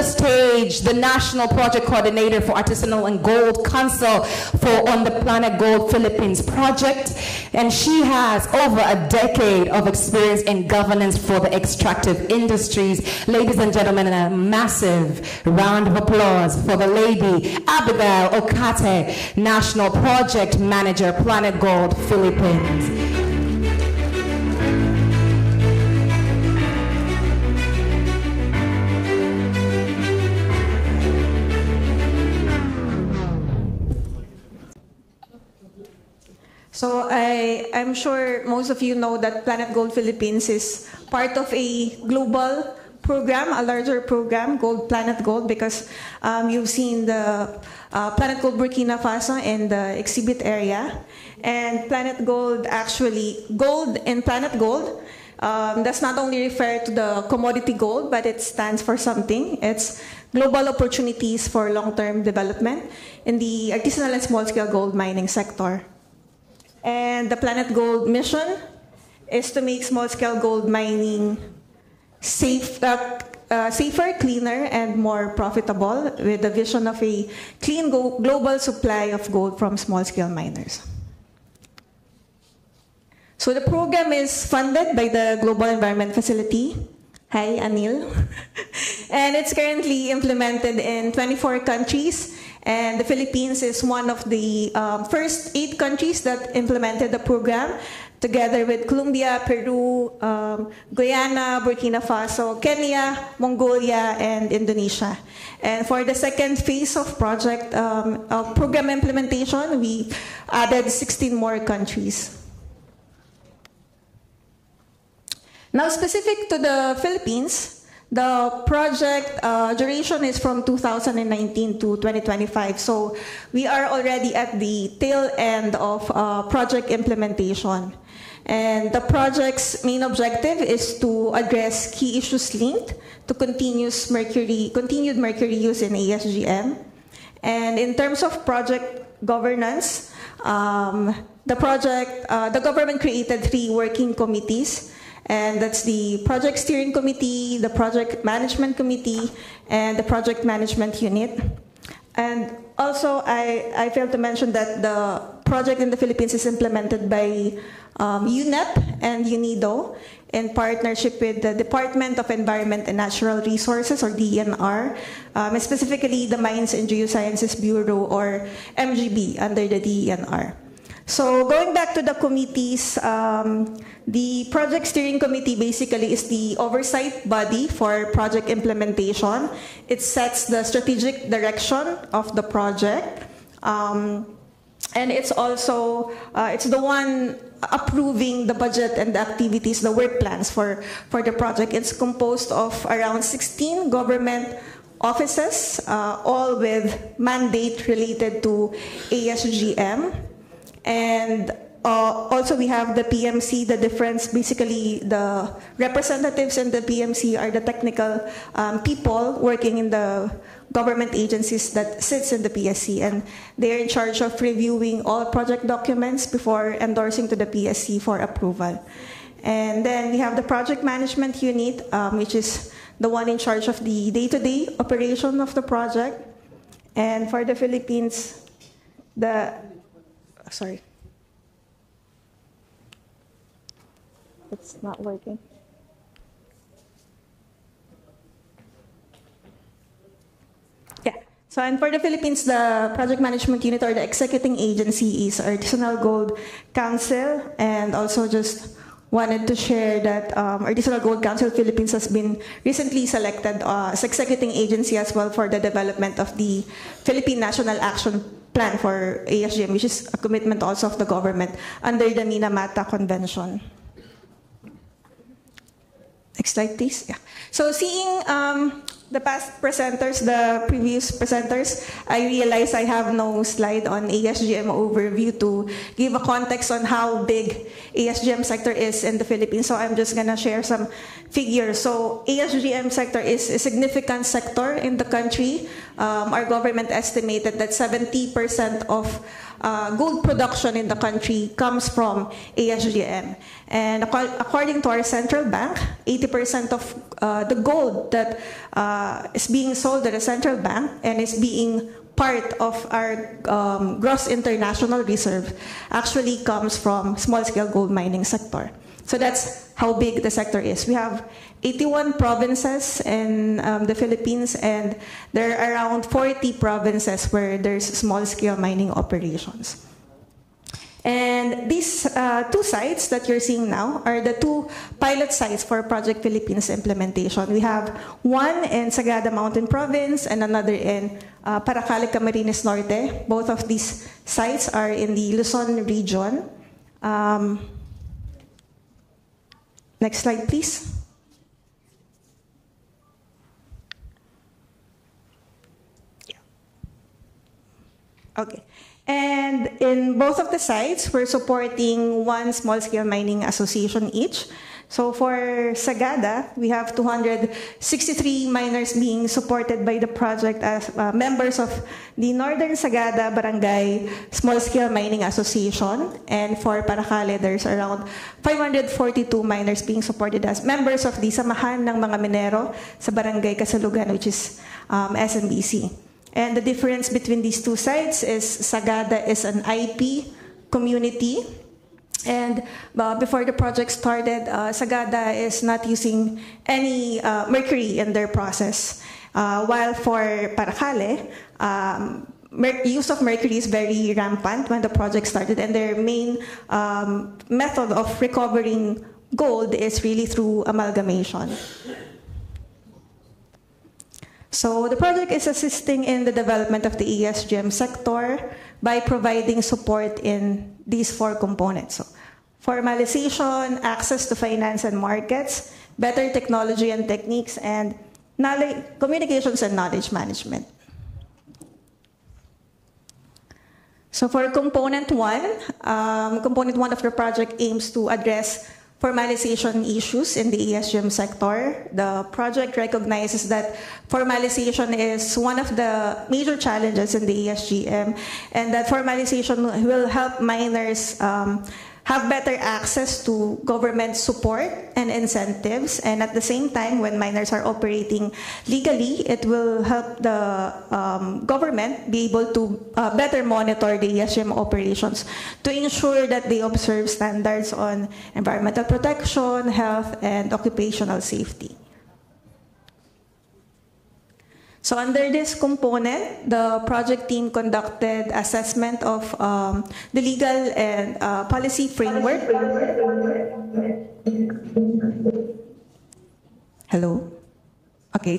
stage the National Project Coordinator for Artisanal and Gold Council on the Planet Gold Philippines project, and she has over a decade of experience in governance for the extractive industries. Ladies and gentlemen, a massive round of applause for the lady Abigail Okate, National Project Manager, Planet Gold Philippines. So I'm sure most of you know that Planet Gold Philippines is part of a global program, a larger program, Planet Gold, because you've seen the Planet Gold Burkina Faso in the exhibit area. And Planet Gold, actually, gold in Planet Gold does not only refer to the commodity gold, but it stands for something. It's global opportunities for long-term development in the artisanal and small-scale gold mining sector. And the Planet Gold mission is to make small-scale gold mining safer, cleaner, and more profitable, with the vision of a clean global supply of gold from small-scale miners. So the program is funded by the Global Environment Facility. Hi, Anil. And it's currently implemented in 24 countries. And the Philippines is one of the first 8 countries that implemented the program, together with Colombia, Peru, Guyana, Burkina Faso, Kenya, Mongolia, and Indonesia. And for the second phase of program implementation, we added 16 more countries. Now, specific to the Philippines, the project duration is from 2019 to 2025. So we are already at the tail end of project implementation. And the project's main objective is to address key issues linked to continued mercury use in ASGM. And in terms of project governance, the government created 3 working committees. And that's the Project Steering Committee, the Project Management Committee, and the Project Management Unit. And also, I failed to mention that the project in the Philippines is implemented by UNEP and UNIDO in partnership with the Department of Environment and Natural Resources, or DENR, and specifically the Mines and Geosciences Bureau, or MGB, under the DENR. So going back to the committees, the Project Steering Committee basically is the oversight body for project implementation. It sets the strategic direction of the project. And it's also, it's the one approving the budget and the activities, the work plans for the project. It's composed of around 16 government offices, all with mandate related to ASGM. And also we have the PMC. The difference, basically the representatives in the PMC are the technical people working in the government agencies that sits in the PSC, and they're in charge of reviewing all project documents before endorsing to the PSC for approval. And then we have the Project Management Unit, which is the one in charge of the day-to-day operation of the project. And for the Philippines, it's not working. Yeah. So, and for the Philippines, the Project Management Unit, or the executing agency, is Artisanal Gold Council. And also just wanted to share that Artisanal Gold Council Philippines has been recently selected as executing agency as well for the development of the Philippine National Action Plan for ASGM, which is a commitment also of the government under the Minamata Convention. Next slide, please. Yeah. So seeing the past presenters, the previous presenters, I realized I have no slide on ASGM overview to give a context on how big ASGM sector is in the Philippines. So I'm just gonna share some figures. So ASGM sector is a significant sector in the country. Our government estimated that 70% of gold production in the country comes from ASGM. And according to our central bank, 80% of the gold that is being sold at a central bank and is being part of our gross international reserve actually comes from small-scale gold mining sector. So that's how big the sector is. We have 81 provinces in the Philippines, and there are around 40 provinces where there's small-scale mining operations. And these two sites that you're seeing now are the two pilot sites for Project Philippines implementation. We have one in Sagada Mountain Province and another in Paracale, Camarines Norte. Both of these sites are in the Luzon region. Next slide, please. Yeah. Okay. And in both of the sites, we're supporting one small-scale mining association each. So for Sagada, we have 263 miners being supported by the project as members of the Northern Sagada Barangay Small-Scale Mining Association. And for Paracale, there's around 542 miners being supported as members of the Samahan ng Mga Minero sa Barangay Kasalugan, which is SMBC. And the difference between these two sites is Sagada is an IP community. And before the project started, Sagada is not using any mercury in their process. While for Paracale, use of mercury is very rampant when the project started, and their main method of recovering gold is really through amalgamation. So the project is assisting in the development of the ESGM sector by providing support in these four components. So, formalization, access to finance and markets, better technology and techniques, and communications and knowledge management. So for component one of the project aims to address formalization issues in the ESGM sector. The project recognizes that formalization is one of the major challenges in the ESGM, and that formalization will help miners have better access to government support and incentives. And at the same time, when miners are operating legally, it will help the government be able to better monitor the ESGM operations to ensure that they observe standards on environmental protection, health, and occupational safety. So under this component, the project team conducted assessment of the legal and policy framework. Hello? Okay.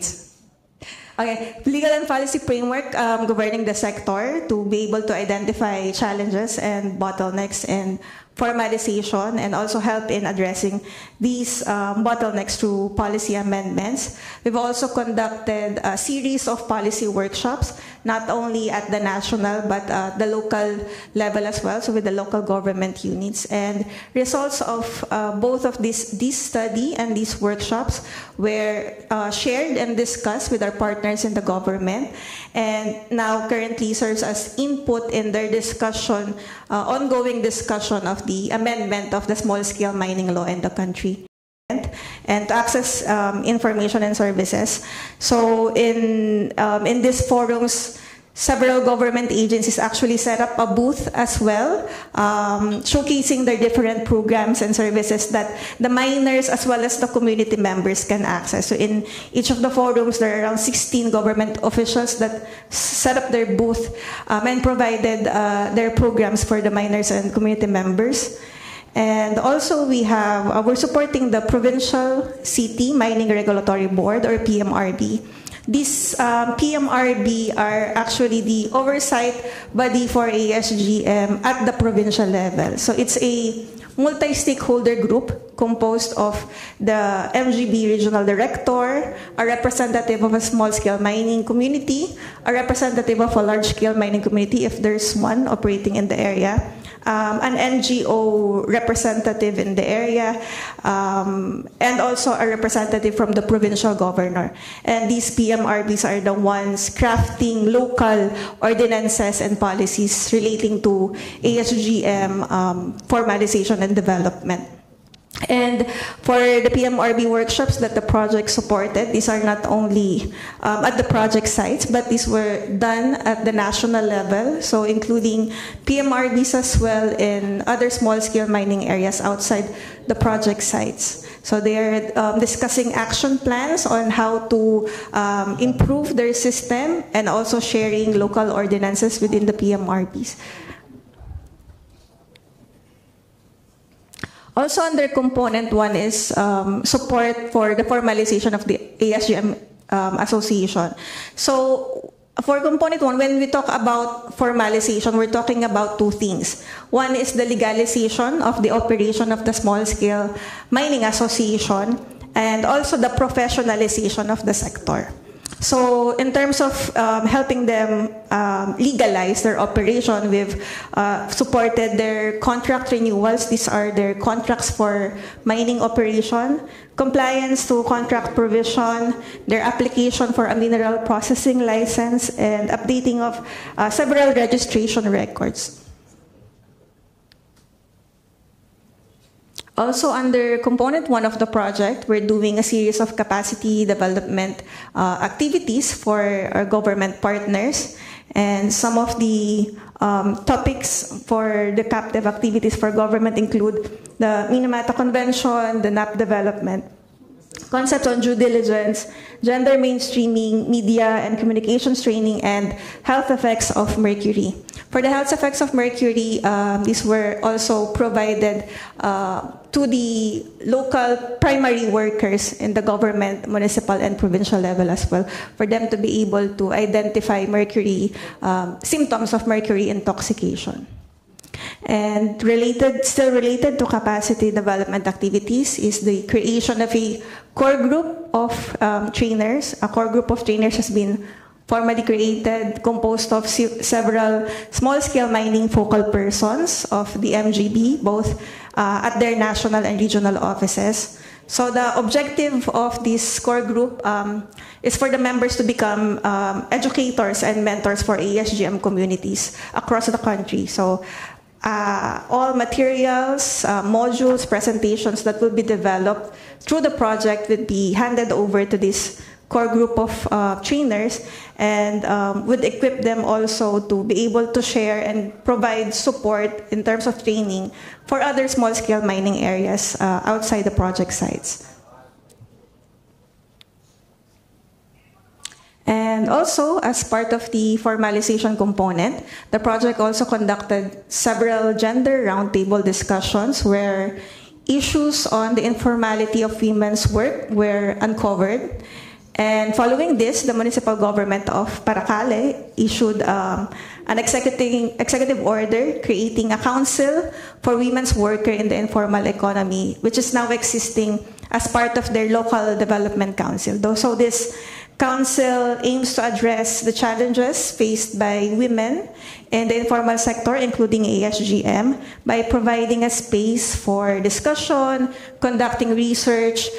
Okay, legal and policy framework governing the sector to be able to identify challenges and bottlenecks in formalization, and also help in addressing these bottlenecks through policy amendments. We've also conducted a series of policy workshops, not only at the national but the local level as well, so with the local government units. And results of both of this study and these workshops were shared and discussed with our partners in the government, and now currently serves as input in their discussion, ongoing discussion of the amendment of the small-scale mining law in the country, and to access information and services. So in these forums, several government agencies actually set up a booth as well, showcasing their different programs and services that the miners as well as the community members can access. So in each of the forums, there are around 16 government officials that set up their booth and provided their programs for the miners and community members. And also we're supporting the Provincial City Mining Regulatory Board, or PMRB. These PMRB are actually the oversight body for ESGM at the provincial level. So it's a multi-stakeholder group composed of the MGB regional director, a representative of a small-scale mining community, a representative of a large-scale mining community if there's one operating in the area, an NGO representative in the area, and also a representative from the provincial governor. And these PMRBs are the ones crafting local ordinances and policies relating to ESGM formalization and development. And for the PMRB workshops that the project supported, these are not only at the project sites, but these were done at the national level, so including PMRBs as well in other small-scale mining areas outside the project sites. So they're discussing action plans on how to improve their system and also sharing local ordinances within the PMRBs. Also under component 1 is support for the formalization of the ASGM association. So for component 1, when we talk about formalization, we're talking about two things. One is the legalization of the operation of the small-scale mining association, and also the professionalization of the sector. So in terms of helping them legalize their operation, we've supported their contract renewals. These are their contracts for mining operation, compliance to contract provision, their application for a mineral processing license, and updating of several registration records. Also, under component 1 of the project, we're doing a series of capacity development activities for our government partners. And some of the topics for the captive activities for government include the Minamata Convention, the NAP development, concepts on due diligence, gender mainstreaming, media and communications training, and health effects of mercury. For the health effects of mercury, these were also provided to the local primary workers in the government, municipal, and provincial level as well, for them to be able to identify mercury, symptoms of mercury intoxication. And still related to capacity development activities is the creation of a core group of trainers. A core group of trainers has been formally created, composed of several small-scale mining focal persons of the MGB, both at their national and regional offices. So the objective of this core group is for the members to become educators and mentors for ASGM communities across the country. So all materials, modules, presentations that will be developed through the project will be handed over to this core group of trainers, and would equip them also to be able to share and provide support in terms of training for other small-scale mining areas outside the project sites. And also, as part of the formalization component, the project also conducted several gender roundtable discussions where issues on the informality of women's work were uncovered. And following this, the municipal government of Paracale issued an executive order creating a council for women's worker in the informal economy, which is now existing as part of their local development council. So this council aims to address the challenges faced by women in the informal sector, including ASGM, by providing a space for discussion, conducting research,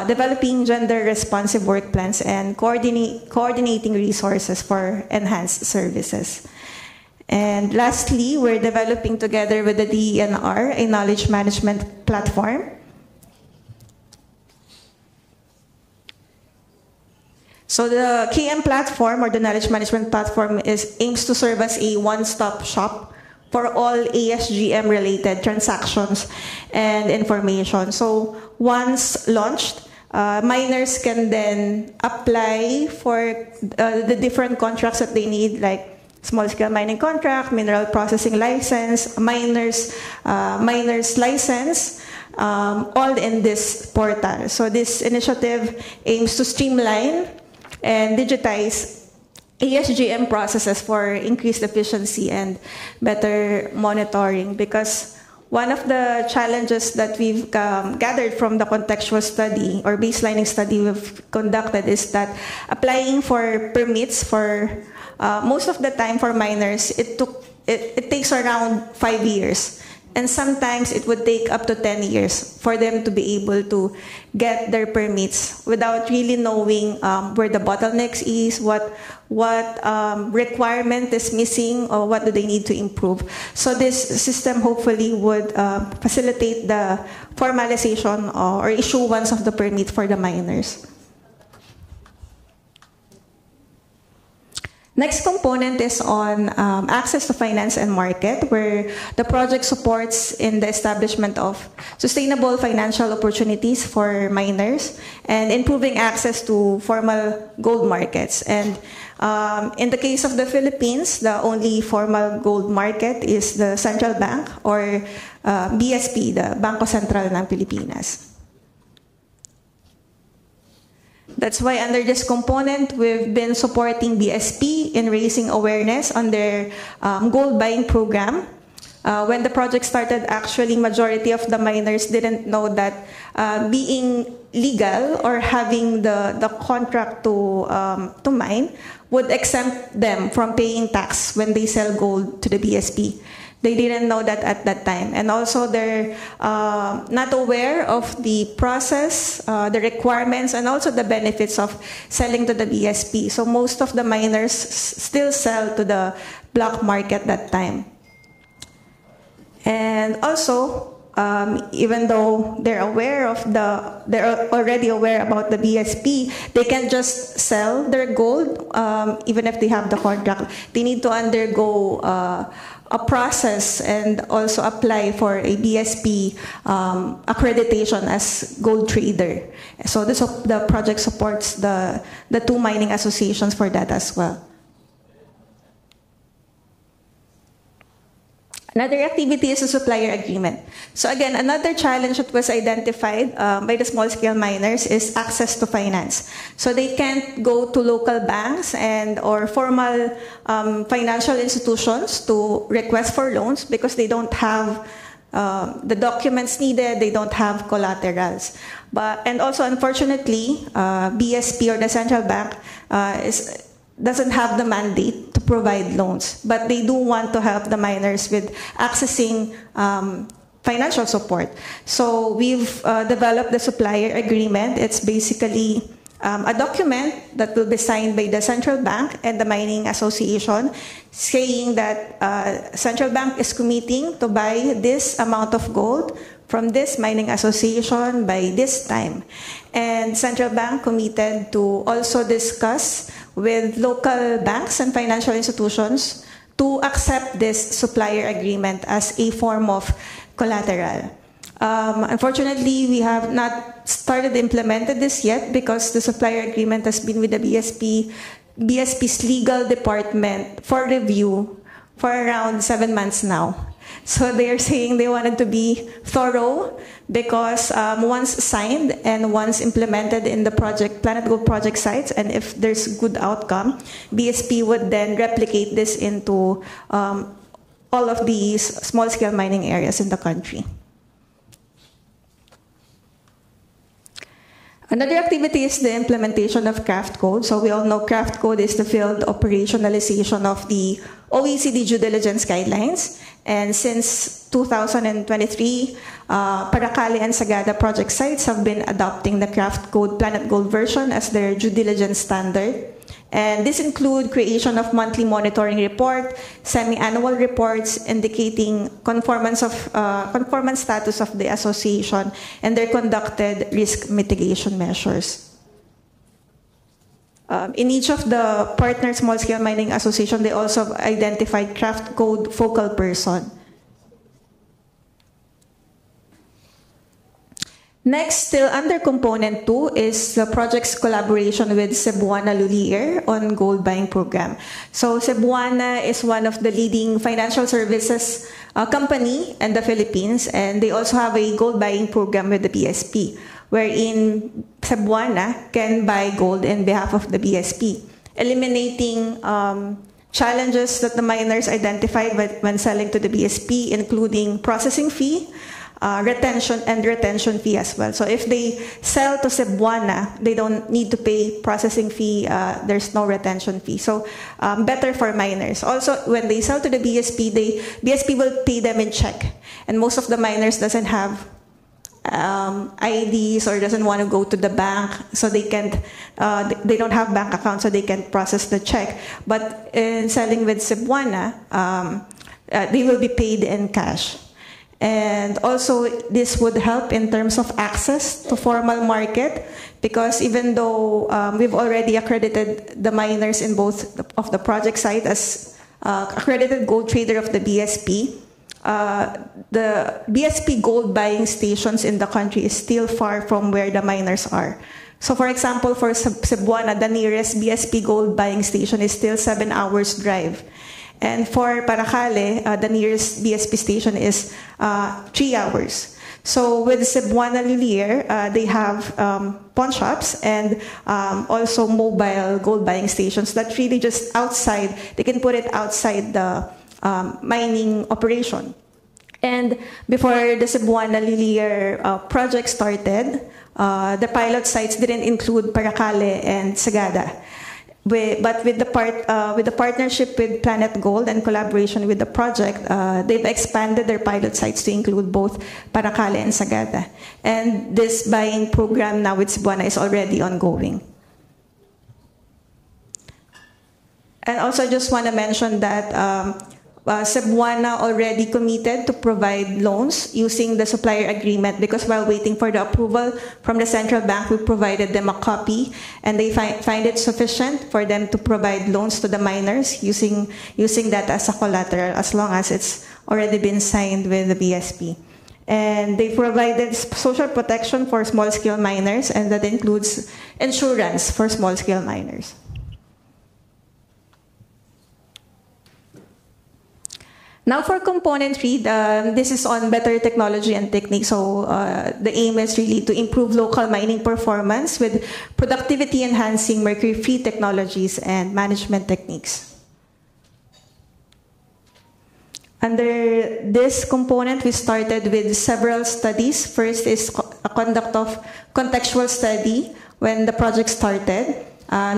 developing gender-responsive work plans, and coordinating resources for enhanced services. And lastly, we're developing together with the DENR a knowledge management platform. So the KM platform, or the knowledge management platform, aims to serve as a one-stop shop for all ASGM-related transactions and information. So once launched, miners can then apply for the different contracts that they need, like small-scale mining contract, mineral processing license, miner's license, all in this portal. So this initiative aims to streamline and digitize ASGM processes for increased efficiency and better monitoring, because one of the challenges that we've gathered from the contextual study or baselining study we've conducted is that applying for permits for most of the time for miners, it takes around 5 years. And sometimes it would take up to 10 years for them to be able to get their permits without really knowing where the bottlenecks is, what requirement is missing, or what do they need to improve. So this system hopefully would facilitate the formalization or issuance of the permit for the miners. Next component is on access to finance and market, where the project supports in the establishment of sustainable financial opportunities for miners and improving access to formal gold markets. And in the case of the Philippines, the only formal gold market is the Central Bank, or BSP, the Bangko Sentral ng Pilipinas. That's why under this component, we've been supporting BSP in raising awareness on their gold buying program. When the project started, actually, majority of the miners didn't know that being legal or having the contract to mine would exempt them from paying tax when they sell gold to the BSP. They didn't know that at that time. And also they're not aware of the process, the requirements, and also the benefits of selling to the BSP. So most of the miners still sell to the black market that time. And also, even though they're already aware about the BSP, they can just sell their gold, even if they have the contract. They need to undergo a process and also apply for a BSP accreditation as gold trader. So the project supports the two mining associations for that as well. Another activity is a supplier agreement. So again, another challenge that was identified by the small-scale miners is access to finance. So they can't go to local banks or formal financial institutions to request for loans because they don't have the documents needed, they don't have collaterals. And also, unfortunately, BSP, or the central bank, doesn't have the mandate to provide loans, but they do want to help the miners with accessing financial support. So we've developed the supplier agreement. It's basically a document that will be signed by the central bank and the mining association, saying that central bank is committing to buy this amount of gold from this mining association by this time. And central bank committed to also discuss with local banks and financial institutions to accept this supplier agreement as a form of collateral. Unfortunately, we have not started implementing this yet because the supplier agreement has been with the BSP's legal department for review for around 7 months now. So they are saying they wanted to be thorough because once signed and once implemented in the Planet Gold project sites, and if there's good outcome, BSP would then replicate this into all of these small-scale mining areas in the country. Another activity is the implementation of Craft Code. So we all know Craft Code is the field operationalization of the OECD due diligence guidelines. And since 2023, Paracale and Sagada project sites have been adopting the Craft Code Planet Gold version as their due diligence standard. And this include creation of monthly monitoring report, semi-annual reports indicating conformance status of the association and their conducted risk mitigation measures. In each of the partner small-scale mining association, they also identified Craft Code focal person. Next, still under Component 2, is the project's collaboration with Cebuana Lhuillier on gold buying program. So Cebuana is one of the leading financial services company in the Philippines, and they also have a gold buying program with the BSP, wherein Cebuana can buy gold on behalf of the BSP, eliminating challenges that the miners identified when selling to the BSP, including processing fee, retention fee as well. So if they sell to Cebuana, they don't need to pay processing fee. There's no retention fee. So better for miners. Also, when they sell to the BSP, BSP will pay them in check. And most of the miners doesn't have IDs or doesn't want to go to the bank, so they can't. They don't have bank accounts, so they can't process the check. But in selling with Cebuana, they will be paid in cash. And also, this would help in terms of access to formal market, because even though we've already accredited the miners in both of the project site as accredited gold trader of the BSP, the BSP gold buying stations in the country is still far from where the miners are. So for example, for Cebuana, the nearest BSP gold buying station is still 7 hours drive. And for Paracale, the nearest BSP station is 3 hours. So with Cebuana Lilier, they have pawn shops and also mobile gold buying stations that really just outside, they can put it outside the mining operation. And before the Cebuana Lilier project started, the pilot sites didn't include Paracale and Sagada. But with the partnership with Planet Gold and collaboration with the project, they've expanded their pilot sites to include both Paracale and Sagada. And this buying program now with Cebuana is already ongoing. And also, I just want to mention that Cebuana already committed to provide loans using the supplier agreement, because while waiting for the approval from the central bank, we provided them a copy, and they find it sufficient for them to provide loans to the miners using that as a collateral, as long as it's already been signed with the BSP. And they provided social protection for small-scale miners, and that includes insurance for small-scale miners. Now for component 3, this is on better technology and technique. So the aim is really to improve local mining performance with productivity-enhancing mercury-free technologies and management techniques. Under this component, we started with several studies. First is a conduct of contextual study when the project started.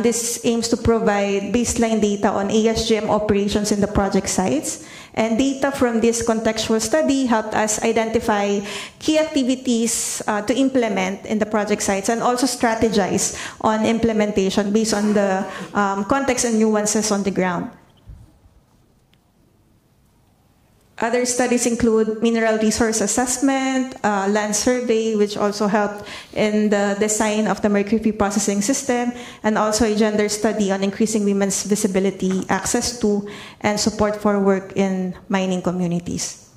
This aims to provide baseline data on ASGM operations in the project sites. And data from this contextual study helped us identify key activities to implement in the project sites, and also strategize on implementation based on the context and nuances on the ground. Other studies include mineral resource assessment, land survey, which also helped in the design of the mercury processing system, and also a gender study on increasing women's visibility, access to, and support for work in mining communities.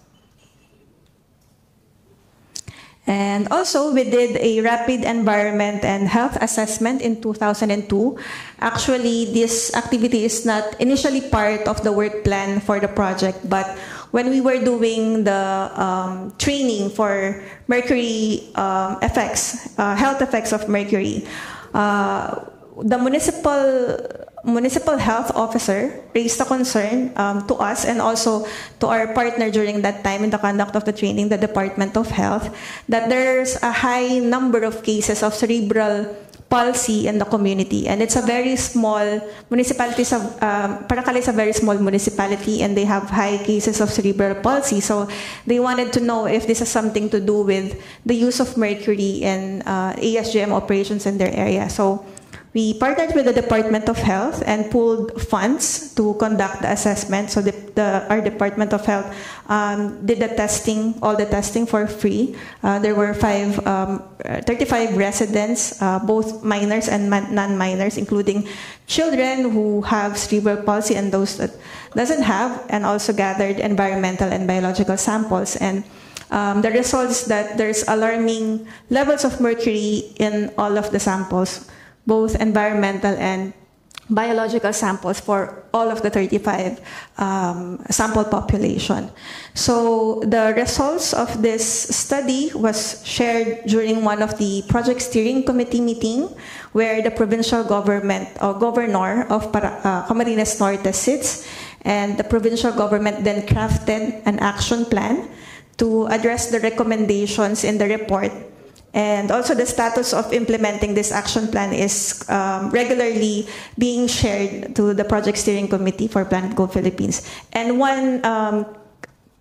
And also, we did a rapid environment and health assessment in 2002. Actually, this activity is not initially part of the work plan for the project, but when we were doing the training for mercury effects, health effects of mercury, the municipal health officer raised a concern to us and also to our partner during that time in the conduct of the training, the Department of Health, that there's a high number of cases of cerebral palsy in the community, and it's a very small municipality. Paracale is a very small municipality, and they have high cases of cerebral palsy. So they wanted to know if this has something to do with the use of mercury in ASGM operations in their area. So we partnered with the Department of Health and pooled funds to conduct the assessment. So our Department of Health did the testing, all the testing for free. There were 35 residents, both miners and non-miners, including children who have cerebral palsy and those that doesn't have, and also gathered environmental and biological samples. And the results that there's alarming levels of mercury in all of the samples, both environmental and biological samples for all of the 35 sample population. So the results of this study was shared during one of the project steering committee meeting, where the provincial government or governor of Camarines Norte sits, and the provincial government then crafted an action plan to address the recommendations in the report. And also the status of implementing this action plan is regularly being shared to the Project Steering Committee for Planet Gold Philippines. And one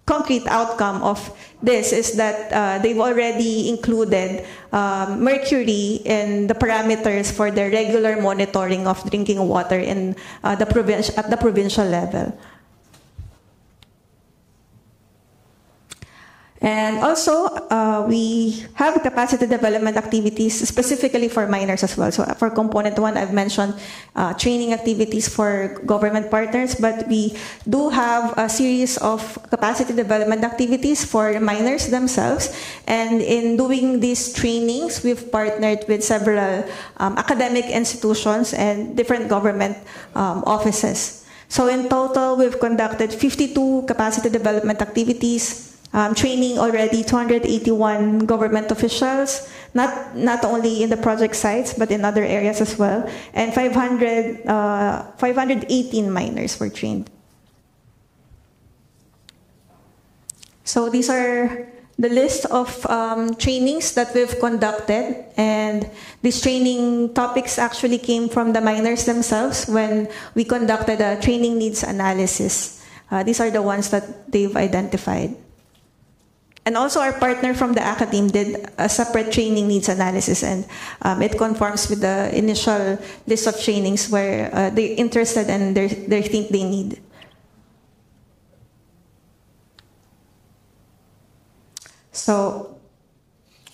concrete outcome of this is that they've already included mercury in the parameters for the regular monitoring of drinking water in at the provincial level. And also, we have capacity development activities specifically for miners as well. So for component 1, I've mentioned training activities for government partners, but we do have a series of capacity development activities for miners themselves. And in doing these trainings, we've partnered with several academic institutions and different government offices. So in total, we've conducted 52 capacity development activities, training already 281 government officials, not only in the project sites, but in other areas as well. And 518 miners were trained. So these are the list of trainings that we've conducted. And these training topics actually came from the miners themselves when we conducted a training needs analysis. These are the ones that they've identified. And also our partner from the ACADEM did a separate training needs analysis, and it conforms with the initial list of trainings where they're interested and they think they need. So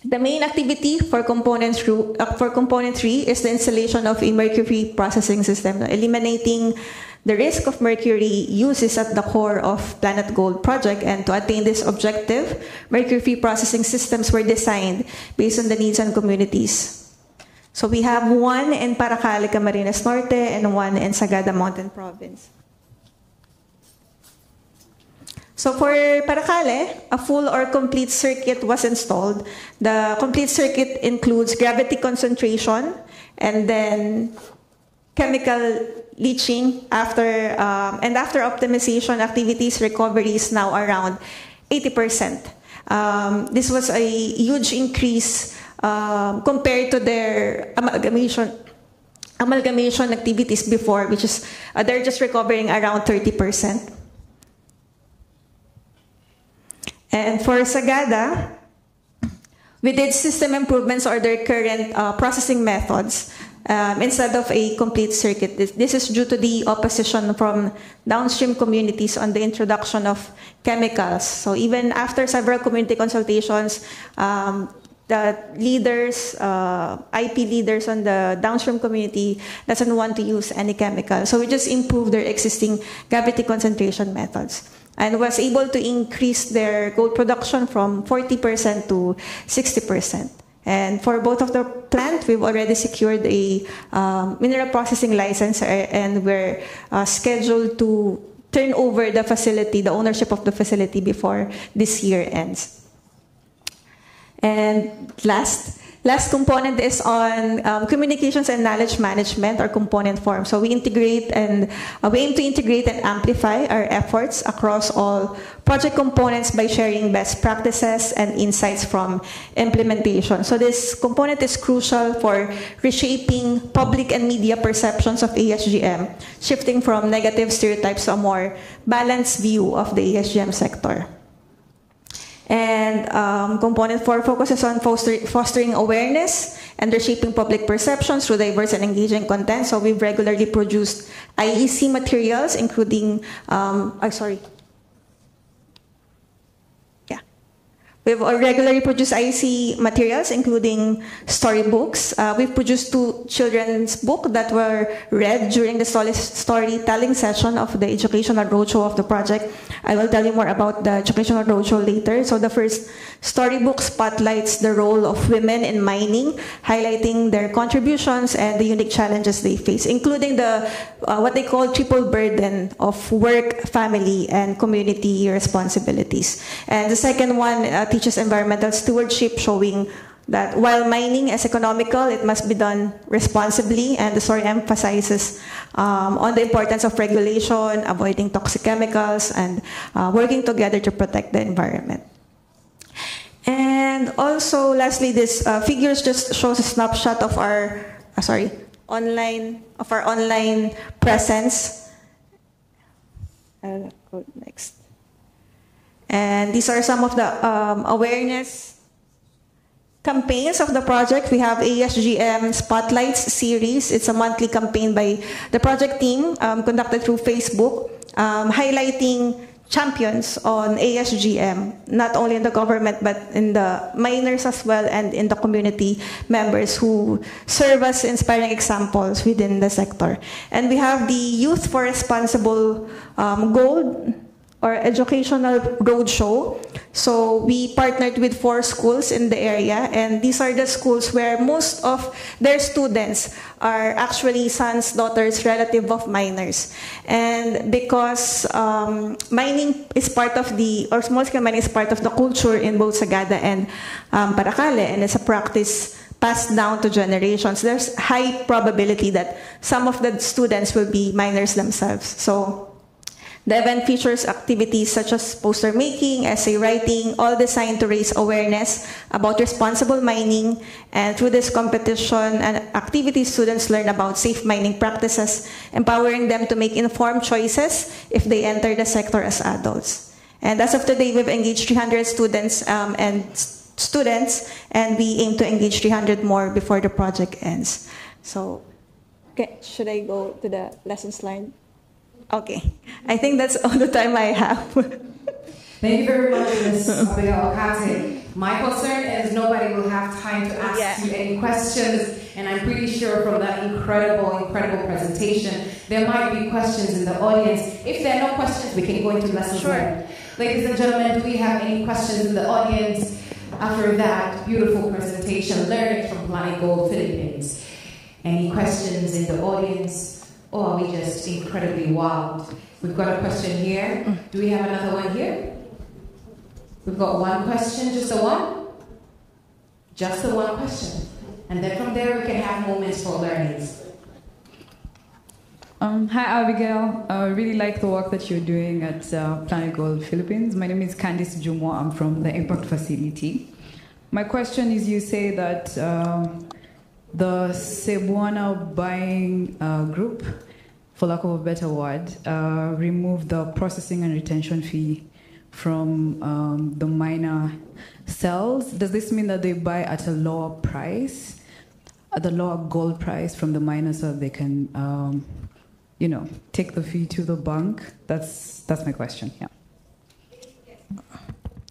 the main activity for component 3 is the installation of a mercury processing system, eliminating the risk of mercury use is at the core of Planet Gold project, and to attain this objective, mercury processing systems were designed based on the needs and communities. So we have one in Paracale, Camarines Norte, and one in Sagada Mountain Province. So for Paracale, a full or complete circuit was installed. The complete circuit includes gravity concentration and then chemical leaching and after optimization activities, recovery is now around 80%. This was a huge increase compared to their amalgamation activities before, which is they're just recovering around 30%. And for Sagada, we did system improvements or their current processing methods. Instead of a complete circuit. This is due to the opposition from downstream communities on the introduction of chemicals. So even after several community consultations, the leaders, IP leaders on the downstream community doesn't want to use any chemical. So we just improved their existing gravity concentration methods and was able to increase their gold production from 40% to 60%. And for both of the plant, we've already secured a mineral processing license, and we're scheduled to turn over the facility, the ownership of the facility, before this year ends. And last component is on communications and knowledge management, or component form. So we integrate and we aim to integrate and amplify our efforts across all project components by sharing best practices and insights from implementation. So this component is crucial for reshaping public and media perceptions of ASGM, shifting from negative stereotypes to a more balanced view of the ASGM sector. And component 4 focuses on fostering awareness and reshaping public perceptions through diverse and engaging content. So we've regularly produced IEC materials, including, We've regularly produced IEC materials, including storybooks. We've produced 2 children's books that were read during the storytelling session of the educational roadshow of the project. I will tell you more about the educational roadshow later. So the first storybook spotlights the role of women in mining, highlighting their contributions and the unique challenges they face, including the what they call triple burden of work, family, and community responsibilities. And the second one teaches environmental stewardship, showing that while mining is economical, it must be done responsibly, and the story emphasizes on the importance of regulation, avoiding toxic chemicals, and working together to protect the environment. And also, lastly, this figures just shows a snapshot of our online presence. I'll go next. And these are some of the awareness campaigns of the project. We have ASGM Spotlights series. It's a monthly campaign by the project team conducted through Facebook, highlighting champions on ASGM, not only in the government, but in the miners as well and in the community members who serve as inspiring examples within the sector. And we have the Youth for Responsible Gold or Educational Roadshow. So we partnered with 4 schools in the area, and these are the schools where most of their students are actually sons, daughters, relative of miners. And because mining is part of or small-scale mining is part of the culture in both Sagada and Paracale, and it's a practice passed down to generations, there's high probability that some of the students will be miners themselves. So the event features activities such as poster making, essay writing, all designed to raise awareness about responsible mining. And through this competition and activities, students learn about safe mining practices, empowering them to make informed choices if they enter the sector as adults. And as of today, we've engaged 300 students, and we aim to engage 300 more before the project ends. So, okay, should I go to the lesson slide? Okay, I think that's all the time I have. Thank you very much, Ms. Abigail Okate. My concern is nobody will have time to ask you any questions, and I'm pretty sure from that incredible presentation, there might be questions in the audience. If there are no questions, we can go into lessons. Sure. Ladies and gentlemen, do we have any questions in the audience after that beautiful presentation, learning from Planet Gold Philippines? Any questions in the audience? Or are we just incredibly wild? We've got a question here. Do we have another one here? We've got one question, just the one? Just the one question. And then from there we can have moments for learnings. Hi Abigail, I really like the work that you're doing at Planet Gold Philippines. My name is Candice Jumo, I'm from the Impact Facility. My question is, you say that the Cebuana buying group, for lack of a better word, removed the processing and retention fee from the miner cells. Does this mean that they buy at a lower price, at the lower gold price from the miner, so that they can, take the fee to the bank? That's my question. Yeah.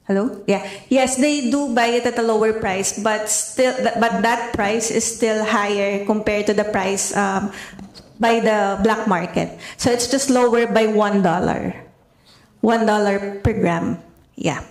Hello? Yeah. Yes, they do buy it at a lower price, but that price is still higher compared to the price by the black market. So it's just lower by $1. $1 per gram. Yeah.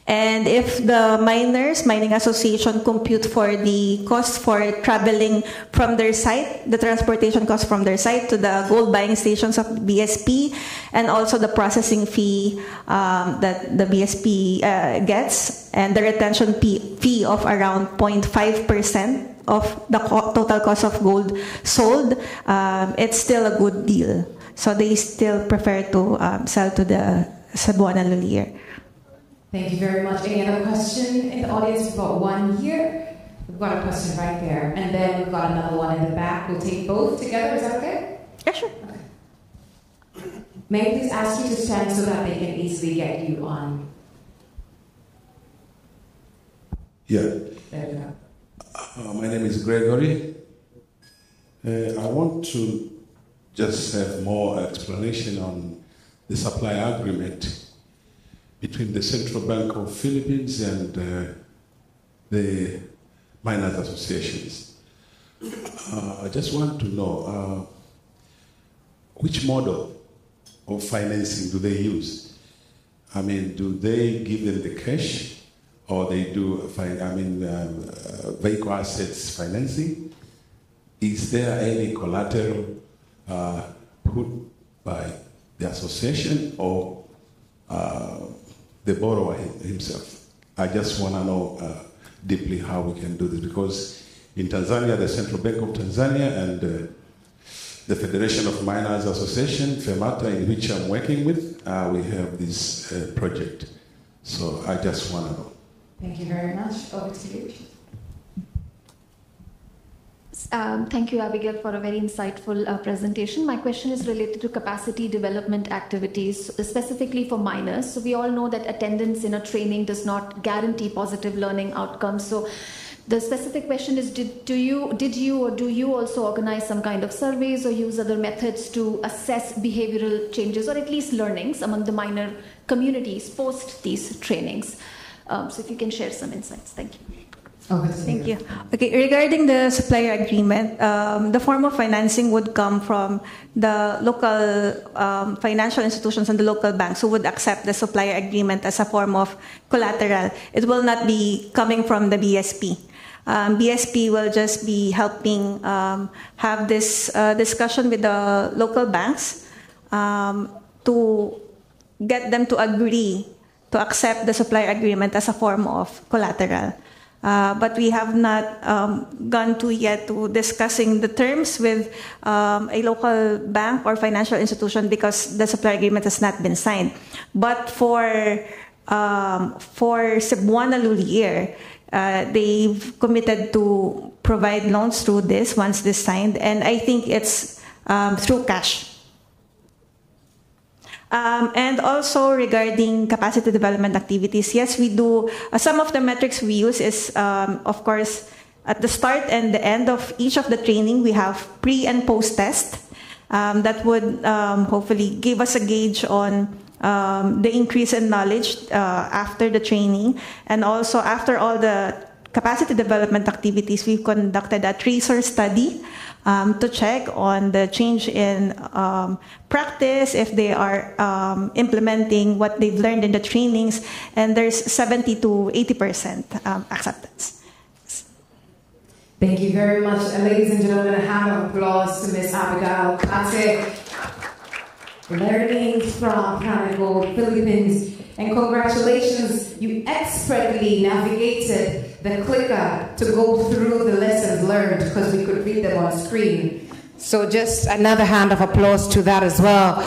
And if the mining association compute for the cost for traveling from their site, the transportation cost from their site to the gold buying stations of BSP, and also the processing fee that the BSP gets, and the retention fee of around 0.5% of the total cost of gold sold, it's still a good deal. So they still prefer to sell to the Cebuana Lolier. Thank you very much. Any other question in the audience? We've got one here. We've got a question right there. And then we've got another one in the back. We'll take both together. Is that okay? Yeah, sure. Okay. May I please ask you to stand so that they can easily get you on? Yeah. There we go. My name is Gregory. I want to just have more explanation on the supply agreement between the Central Bank of Philippines and the miners associations. I just want to know which model of financing do they use? I mean, do they give them the cash, or they do vehicle assets financing? Is there any collateral put by the association or the borrower himself? I just want to know deeply how we can do this, because in Tanzania, the Central Bank of Tanzania and the Federation of Miners Association, FEMATA, in which I'm working with, we have this project. So I just want to know. Thank you very much. Over to you. Thank you, Abigail, for a very insightful presentation. My question is related to capacity development activities, specifically for minors. So we all know that attendance in a training does not guarantee positive learning outcomes. So the specific question is, did you or do you also organize some kind of surveys or use other methods to assess behavioral changes or at least learnings among the minor communities post these trainings? So if you can share some insights. Thank you. Thank you. Okay, regarding the supplier agreement, the form of financing would come from the local financial institutions and the local banks who would accept the supplier agreement as a form of collateral. It will not be coming from the BSP. BSP will just be helping have this discussion with the local banks to get them to agree to accept the supplier agreement as a form of collateral. But we have not gone to yet to discussing the terms with a local bank or financial institution because the supplier agreement has not been signed. But for Cebuana Lulier, they've committed to provide loans through this once this signed, and I think it's through cash. And also regarding capacity development activities, yes, we do. Some of the metrics we use is, of course, at the start and the end of each of the training, we have pre and post test that would hopefully give us a gauge on the increase in knowledge after the training. And also after all the capacity development activities, we've conducted a tracer study to check on the change in practice, if they are implementing what they've learned in the trainings, and there's 70 to 80% acceptance. Thank you very much. And ladies and gentlemen, a hand of applause to Ms. Abigail Kate, learning from Planet Gold Philippines. And congratulations, you expertly navigated the clicker to go through the lessons learned because we could read them on screen. So just another hand of applause to that as well.